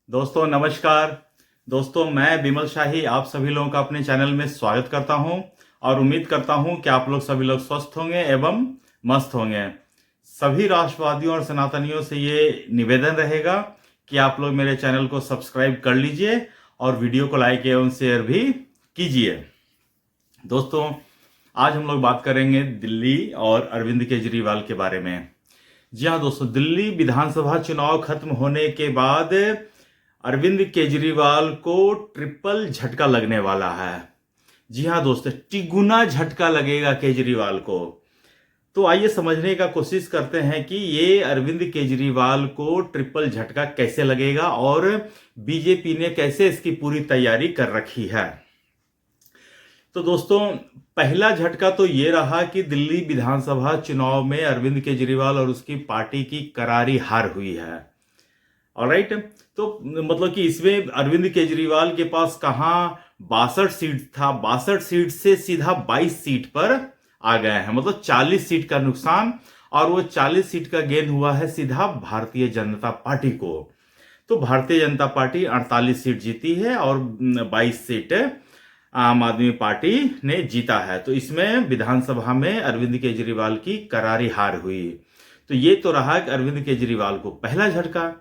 दोस्तों नमस्कार। दोस्तों मैं बिमल शाही आप सभी लोगों का अपने चैनल में स्वागत करता हूं और उम्मीद करता हूं कि आप लोग सभी लोग स्वस्थ होंगे एवं मस्त होंगे। सभी राष्ट्रवादियों और सनातनियों से ये निवेदन रहेगा कि आप लोग मेरे चैनल को सब्सक्राइब कर लीजिए और वीडियो को लाइक एवं शेयर भी कीजिए। दोस्तों आज हम लोग बात करेंगे दिल्ली और अरविंद केजरीवाल के बारे में। जी हाँ दोस्तों, दिल्ली विधानसभा चुनाव खत्म होने के बाद अरविंद केजरीवाल को ट्रिपल झटका लगने वाला है। जी हाँ दोस्तों, तिगुना झटका लगेगा केजरीवाल को। तो आइए समझने का कोशिश करते हैं कि ये अरविंद केजरीवाल को ट्रिपल झटका कैसे लगेगा और बीजेपी ने कैसे इसकी पूरी तैयारी कर रखी है। तो दोस्तों पहला झटका तो ये रहा कि दिल्ली विधानसभा चुनाव में अरविंद केजरीवाल और उसकी पार्टी की करारी हार हुई है। ऑलराइट, तो मतलब कि इसमें अरविंद केजरीवाल के पास कहाँ 62 सीट था, 62 सीट से सीधा 22 सीट पर आ गए हैं, मतलब 40 सीट का नुकसान। और वो 40 सीट का गेन हुआ है सीधा भारतीय जनता पार्टी को। तो भारतीय जनता पार्टी 48 सीट जीती है और 22 सीट आम आदमी पार्टी ने जीता है। तो इसमें विधानसभा में अरविंद केजरीवाल की करारी हार हुई। तो ये तो रहा अरविंद केजरीवाल को पहला झटका।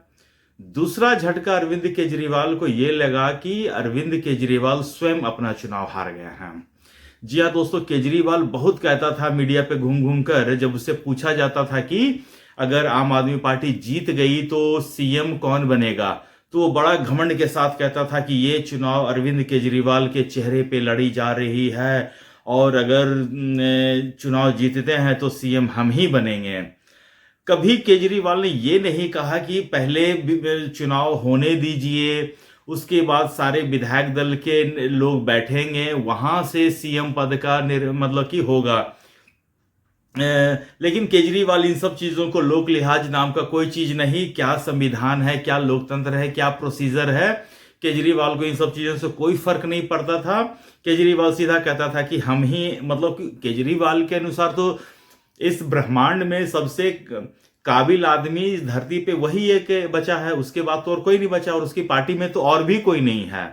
दूसरा झटका अरविंद केजरीवाल को यह लगा कि अरविंद केजरीवाल स्वयं अपना चुनाव हार गए हैं। जी हाँ दोस्तों, केजरीवाल बहुत कहता था मीडिया पे घूम घूम कर, जब उससे पूछा जाता था कि अगर आम आदमी पार्टी जीत गई तो सीएम कौन बनेगा, तो वो बड़ा घमंड के साथ कहता था कि ये चुनाव अरविंद केजरीवाल के चेहरे पे लड़ी जा रही है और अगर चुनाव जीतते हैं तो सीएम हम ही बनेंगे। कभी केजरीवाल ने ये नहीं कहा कि पहले चुनाव होने दीजिए, उसके बाद सारे विधायक दल के लोग बैठेंगे, वहां से सीएम पद का मतलब कि होगा। लेकिन केजरीवाल इन सब चीजों को लोक लिहाज नाम का कोई चीज नहीं, क्या संविधान है, क्या लोकतंत्र है, क्या प्रोसीजर है, केजरीवाल को इन सब चीजों से कोई फर्क नहीं पड़ता था। केजरीवाल सीधा कहता था कि हम ही, मतलब केजरीवाल के अनुसार तो इस ब्रह्मांड में सबसे काबिल आदमी इस धरती पे वही एक बचा है, उसके बाद तो और कोई नहीं बचा और उसकी पार्टी में तो और भी कोई नहीं है।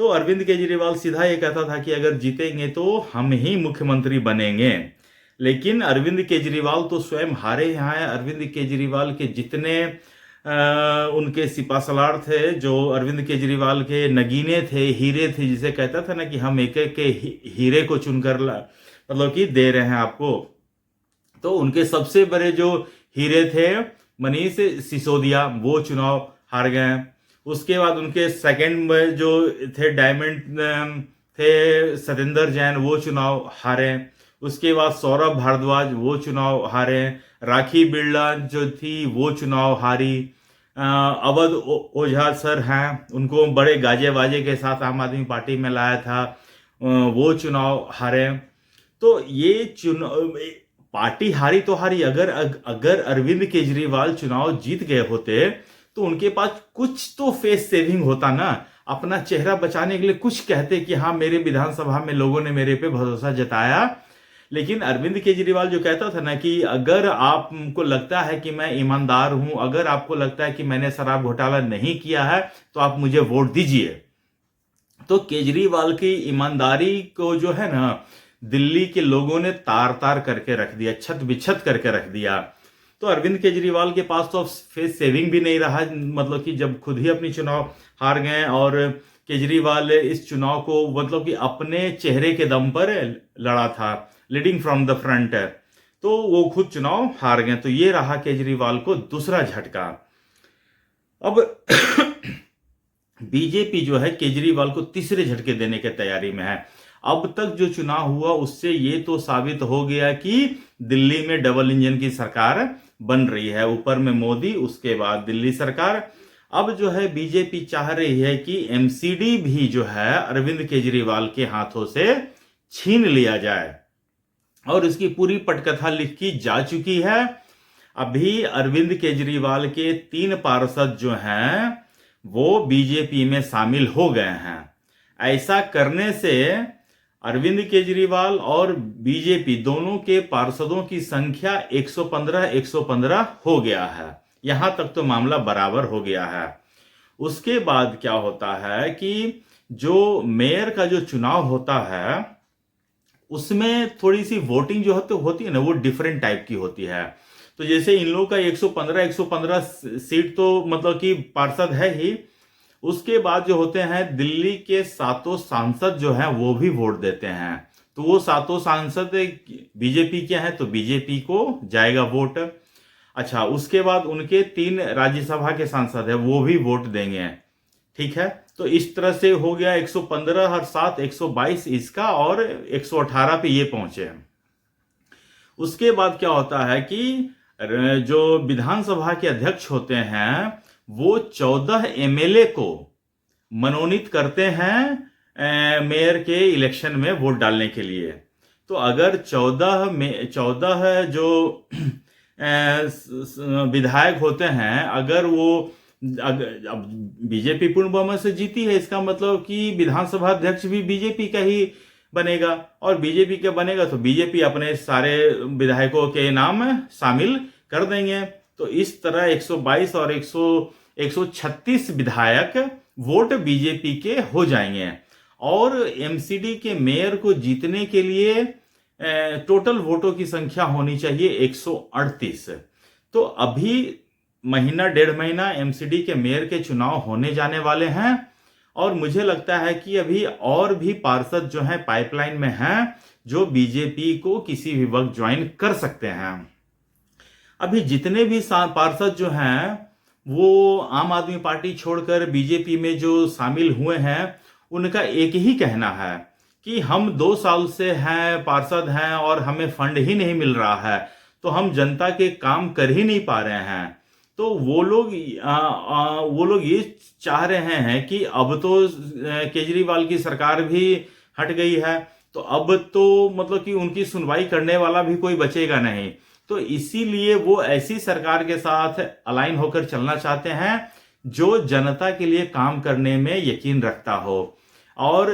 तो अरविंद केजरीवाल सीधा ये कहता था कि अगर जीतेंगे तो हम ही मुख्यमंत्री बनेंगे। लेकिन अरविंद केजरीवाल तो स्वयं हारे यहाँ हैं। अरविंद केजरीवाल के जितने उनके सिपासलार थे, जो अरविंद केजरीवाल के नगीने थे, हीरे थे, जिसे कहता था ना कि हम एक एक के हीरे को चुनकर मतलब कि दे रहे हैं आपको। तो उनके सबसे बड़े जो हीरे थे मनीष सिसोदिया, वो चुनाव हार गए। उसके बाद उनके सेकंड में जो थे डायमंड थे सत्येंद्र जैन, वो चुनाव हारे। उसके बाद सौरभ भारद्वाज, वो चुनाव हारे। राखी बिरला जो थी वो चुनाव हारी। अवध ओझा सर हैं, उनको बड़े गाजे बाजे के साथ आम आदमी पार्टी में लाया था, वो चुनाव हारे। तो ये चुनाव पार्टी हारी तो हारी, अगर अरविंद केजरीवाल चुनाव जीत गए होते तो उनके पास कुछ तो फेस सेविंग होता ना, अपना चेहरा बचाने के लिए कुछ कहते कि हाँ मेरे विधानसभा में लोगों ने मेरे पे भरोसा जताया। लेकिन अरविंद केजरीवाल जो कहता था ना कि अगर आपको लगता है कि मैं ईमानदार हूं, अगर आपको लगता है कि मैंने शराब घोटाला नहीं किया है तो आप मुझे वोट दीजिए। तो केजरीवाल की ईमानदारी को जो है ना दिल्ली के लोगों ने तार तार करके रख दिया, छत बिछत करके रख दिया। तो अरविंद केजरीवाल के पास तो फेस सेविंग भी नहीं रहा, मतलब कि जब खुद ही अपनी चुनाव हार गए और केजरीवाल इस चुनाव को मतलब कि अपने चेहरे के दम पर लड़ा था, लीडिंग फ्रॉम द फ्रंट, तो वो खुद चुनाव हार गए। तो ये रहा केजरीवाल को दूसरा झटका। अब बीजेपी जो है केजरीवाल को तीसरे झटके देने की तैयारी में है। अब तक जो चुनाव हुआ उससे ये तो साबित हो गया कि दिल्ली में डबल इंजन की सरकार बन रही है, ऊपर में मोदी, उसके बाद दिल्ली सरकार। अब जो है बीजेपी चाह रही है कि एमसीडी भी जो है अरविंद केजरीवाल के हाथों से छीन लिया जाए और इसकी पूरी पटकथा लिखी जा चुकी है। अभी अरविंद केजरीवाल के 3 पार्षद जो हैं वो बीजेपी में शामिल हो गए हैं। ऐसा करने से अरविंद केजरीवाल और बीजेपी दोनों के पार्षदों की संख्या 115 हो गया है। यहां तक तो मामला बराबर हो गया है। उसके बाद क्या होता है कि जो मेयर का जो चुनाव होता है उसमें थोड़ी सी वोटिंग जो होती है ना, वो डिफरेंट टाइप की होती है। तो जैसे इन लोगों का 115 सीट तो मतलब कि पार्षद है ही, उसके बाद जो होते हैं दिल्ली के सातों सांसद जो हैं वो भी वोट देते हैं। तो वो सातों सांसद बीजेपी के हैं तो बीजेपी को जाएगा वोट। अच्छा, उसके बाद उनके 3 राज्यसभा के सांसद है वो भी वोट देंगे। ठीक है, तो इस तरह से हो गया 115 हर 7, 122 इसका, और 118 पे ये पहुंचे हैं। उसके बाद क्या होता है कि जो विधानसभा के अध्यक्ष होते हैं वो 14 एमएलए को मनोनीत करते हैं मेयर के इलेक्शन में वोट डालने के लिए। तो अगर 14 जो विधायक होते हैं, अगर वो अब बीजेपी पूर्ण बहुमत से जीती है, इसका मतलब कि विधानसभा अध्यक्ष भी बीजेपी का ही बनेगा, और बीजेपी का बनेगा तो बीजेपी अपने सारे विधायकों के नाम शामिल कर देंगे। तो इस तरह 122 और 136 विधायक वोट बीजेपी के हो जाएंगे। और एमसीडी के मेयर को जीतने के लिए टोटल वोटों की संख्या होनी चाहिए 138। तो अभी महीना 1.5 महीना एमसीडी के मेयर के चुनाव होने जाने वाले हैं, और मुझे लगता है कि अभी और भी पार्षद जो हैं पाइपलाइन में हैं जो बीजेपी को किसी भी वक्त ज्वाइन कर सकते हैं। अभी जितने भी पार्षद जो हैं वो आम आदमी पार्टी छोड़कर बीजेपी में जो शामिल हुए हैं, उनका एक ही कहना है कि हम 2 साल से हैं पार्षद हैं और हमें फंड ही नहीं मिल रहा है, तो हम जनता के काम कर ही नहीं पा रहे हैं। तो वो लोग ये चाह रहे हैं कि अब तो केजरीवाल की सरकार भी हट गई है, तो अब तो मतलब कि उनकी सुनवाई करने वाला भी कोई बचेगा नहीं। तो इसीलिए वो ऐसी सरकार के साथ अलाइन होकर चलना चाहते हैं जो जनता के लिए काम करने में यकीन रखता हो। और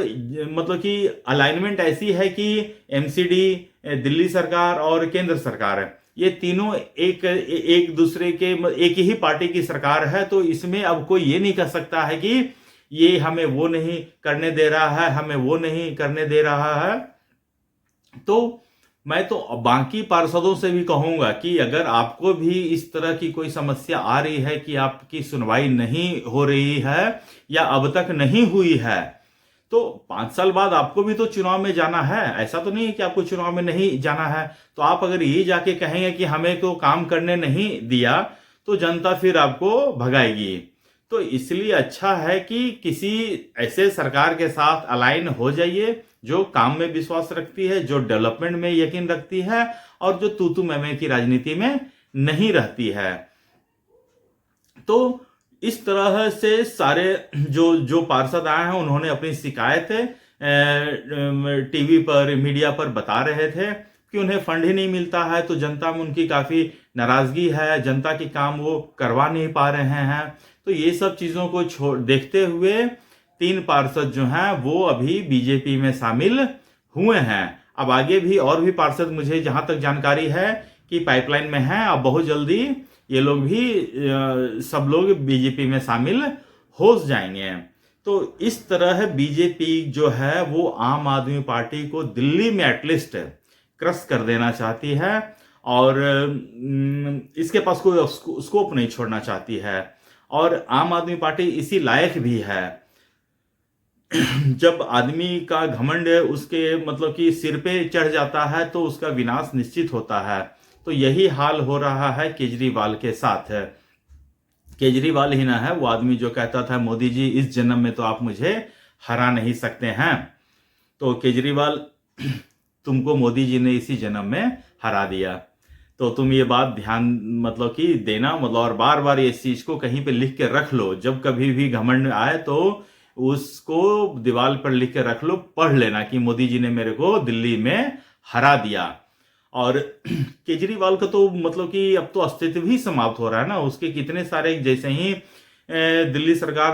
मतलब कि अलाइनमेंट ऐसी है कि एमसीडी, दिल्ली सरकार और केंद्र सरकार, ये तीनों एक दूसरे के एक ही पार्टी की सरकार है। तो इसमें अब कोई ये नहीं कह सकता है कि ये हमें वो नहीं करने दे रहा है, हमें वो नहीं करने दे रहा है। तो मैं तो बाकी पार्षदों से भी कहूंगा कि अगर आपको भी इस तरह की कोई समस्या आ रही है कि आपकी सुनवाई नहीं हो रही है या अब तक नहीं हुई है, तो 5 साल बाद आपको भी तो चुनाव में जाना है। ऐसा तो नहीं है कि आपको चुनाव में नहीं जाना है। तो आप अगर ये जाके कहेंगे कि हमें तो काम करने नहीं दिया, तो जनता फिर आपको भगाएगी। तो इसलिए अच्छा है कि किसी ऐसे सरकार के साथ अलाइन हो जाइए जो काम में विश्वास रखती है, जो डेवलपमेंट में यकीन रखती है, और जो तू मैं की राजनीति में नहीं रहती है। तो इस तरह से सारे जो पार्षद आए हैं उन्होंने अपनी शिकायत टीवी पर, मीडिया पर बता रहे थे कि उन्हें फंड ही नहीं मिलता है, तो जनता में उनकी काफी नाराजगी है, जनता के काम वो करवा नहीं पा रहे हैं। तो ये सब चीजों को देखते हुए 3 पार्षद जो हैं वो अभी बीजेपी में शामिल हुए हैं। अब आगे भी और भी पार्षद, मुझे जहां तक जानकारी है कि पाइपलाइन में हैं, अब बहुत जल्दी ये लोग भी सब लोग बीजेपी में शामिल हो जाएंगे। तो इस तरह बीजेपी जो है वो आम आदमी पार्टी को दिल्ली में एटलीस्ट क्रश कर देना चाहती है, और इसके पास कोई स्कोप नहीं छोड़ना चाहती है। और आम आदमी पार्टी इसी लायक भी है। जब आदमी का घमंड उसके मतलब कि सिर पे चढ़ जाता है तो उसका विनाश निश्चित होता है। तो यही हाल हो रहा है केजरीवाल के साथ। केजरीवाल ही ना है वो आदमी जो कहता था मोदी जी इस जन्म में तो आप मुझे हरा नहीं सकते हैं। तो केजरीवाल, तुमको मोदी जी ने इसी जन्म में हरा दिया। तो तुम ये बात ध्यान मतलब कि देना, मतलब और बार बार इस चीज को कहीं पे लिख के रख लो। जब कभी भी घमंड आए तो उसको दीवार पर लिख के रख लो, पढ़ लेना कि मोदी जी ने मेरे को दिल्ली में हरा दिया। और केजरीवाल का तो मतलब कि अब तो अस्तित्व ही समाप्त हो रहा है ना। उसके कितने सारे, जैसे ही दिल्ली सरकार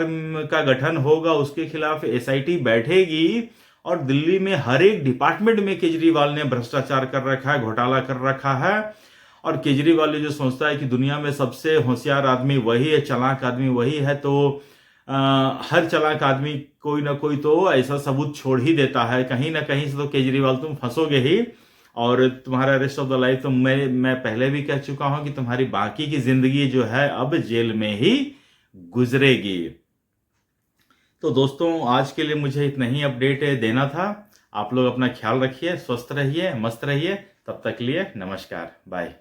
का गठन होगा उसके खिलाफ एसआईटी बैठेगी, और दिल्ली में हर एक डिपार्टमेंट में केजरीवाल ने भ्रष्टाचार कर रखा है, घोटाला कर रखा है। और केजरीवाल जो सोचता है कि दुनिया में सबसे होशियार आदमी वही है, चालाक आदमी वही है, तो हर चालाक आदमी कोई ना कोई तो ऐसा सबूत छोड़ ही देता है, कहीं ना कहीं से तो केजरीवाल तुम फंसोगे ही और तुम्हारा रेस्ट ऑफ द लाइफ तो मैं पहले भी कह चुका हूं कि तुम्हारी बाकी की जिंदगी जो है अब जेल में ही गुजरेगी। तो दोस्तों आज के लिए मुझे इतना ही अपडेट देना था। आप लोग अपना ख्याल रखिए, स्वस्थ रहिए, मस्त रहिए। तब तक के लिए नमस्कार, बाय।